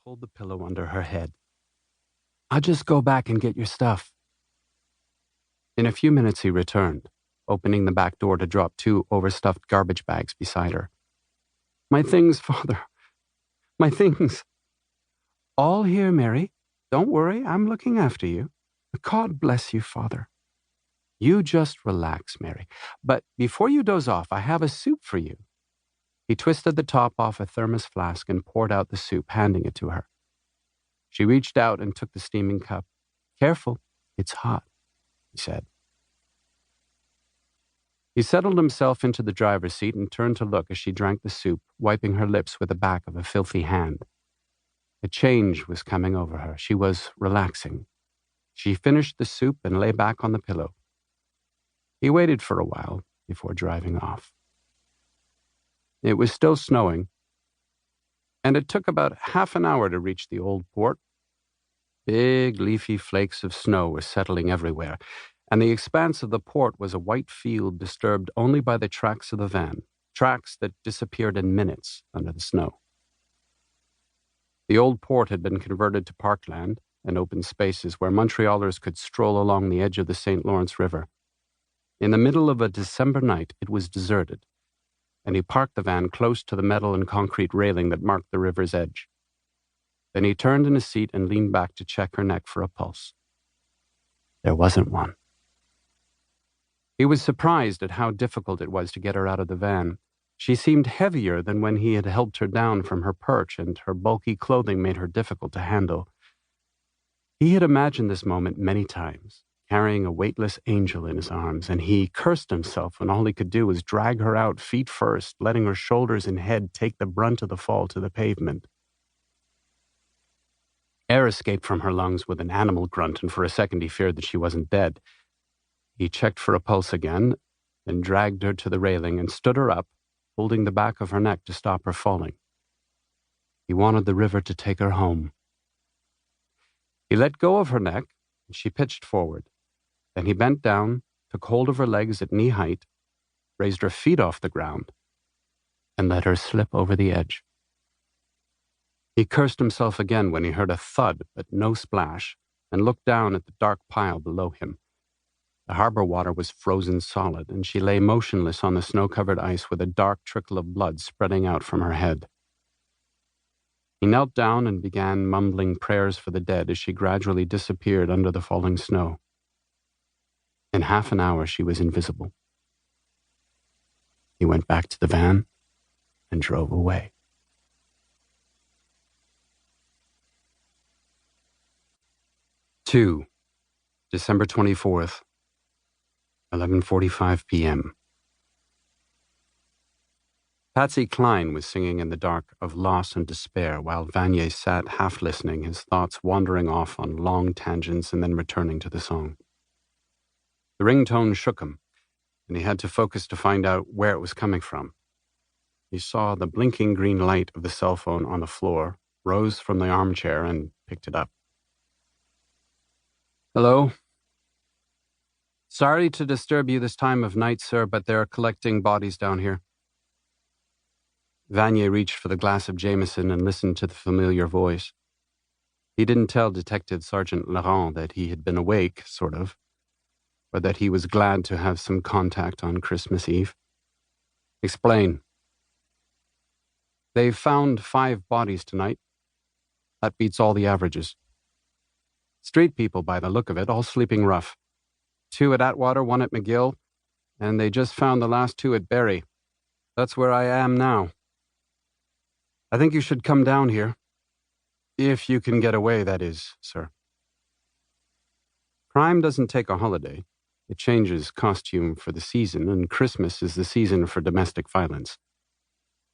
pulled the pillow under her head. "I'll just go back and get your stuff." In a few minutes he returned, opening the back door to drop 2 overstuffed garbage bags beside her. "My things, Father. My things." "All here, Mary. Don't worry, I'm looking after you. God bless you, Father." "You just relax, Mary. But before you doze off, I have a soup for you." He twisted the top off a thermos flask and poured out the soup, handing it to her. She reached out and took the steaming cup. "Careful, it's hot," he said. He settled himself into the driver's seat and turned to look as she drank the soup, wiping her lips with the back of a filthy hand. A change was coming over her. She was relaxing. She finished the soup and lay back on the pillow. He waited for a while before driving off. It was still snowing, and it took about half an hour to reach the old port. Big, leafy flakes of snow were settling everywhere, and the expanse of the port was a white field disturbed only by the tracks of the van, tracks that disappeared in minutes under the snow. The old port had been converted to parkland and open spaces where Montrealers could stroll along the edge of the St. Lawrence River. In the middle of a December night, it was deserted, and he parked the van close to the metal and concrete railing that marked the river's edge. Then he turned in his seat and leaned back to check her neck for a pulse. There wasn't one. He was surprised at how difficult it was to get her out of the van. She seemed heavier than when he had helped her down from her perch, and her bulky clothing made her difficult to handle. He had imagined this moment many times, carrying a weightless angel in his arms, and he cursed himself when all he could do was drag her out feet first, letting her shoulders and head take the brunt of the fall to the pavement. Air escaped from her lungs with an animal grunt, and for a second he feared that she wasn't dead. He checked for a pulse again, then dragged her to the railing and stood her up, holding the back of her neck to stop her falling. He wanted the river to take her home. He let go of her neck, and she pitched forward. Then he bent down, took hold of her legs at knee height, raised her feet off the ground, and let her slip over the edge. He cursed himself again when he heard a thud but no splash, and looked down at the dark pile below him. The harbor water was frozen solid, and she lay motionless on the snow-covered ice with a dark trickle of blood spreading out from her head. He knelt down and began mumbling prayers for the dead as she gradually disappeared under the falling snow. In half an hour, she was invisible. He went back to the van and drove away. Two, December 24th, 11:45 p.m. Patsy Cline was singing in the dark of loss and despair while Vanier sat half listening, his thoughts wandering off on long tangents and then returning to the song. The ringtone shook him, and he had to focus to find out where it was coming from. He saw the blinking green light of the cell phone on the floor, rose from the armchair, and picked it up. "Hello? Sorry to disturb you this time of night, sir, but they're collecting bodies down here." Vanier reached for the glass of Jameson and listened to the familiar voice. He didn't tell Detective Sergeant Laurent that he had been awake, sort of, or that he was glad to have some contact on Christmas Eve. "Explain." "They've found 5 bodies tonight. That beats all the averages. Street people, by the look of it, all sleeping rough. 2 at Atwater, 1 at McGill, and they just found the last 2 at Barrie. That's where I am now. I think you should come down here. If you can get away, that is, sir." Crime doesn't take a holiday. It changes costume for the season, and Christmas is the season for domestic violence.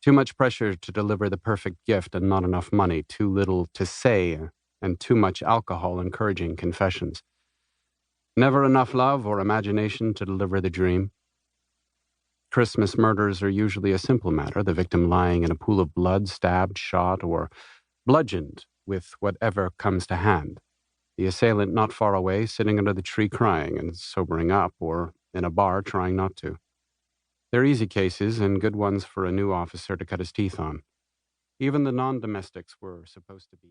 Too much pressure to deliver the perfect gift and not enough money, too little to say, and too much alcohol encouraging confessions. Never enough love or imagination to deliver the dream. Christmas murders are usually a simple matter, the victim lying in a pool of blood, stabbed, shot, or bludgeoned with whatever comes to hand. The assailant not far away, sitting under the tree crying and sobering up, or in a bar trying not to. They're easy cases and good ones for a new officer to cut his teeth on. Even the non-domestics were supposed to be...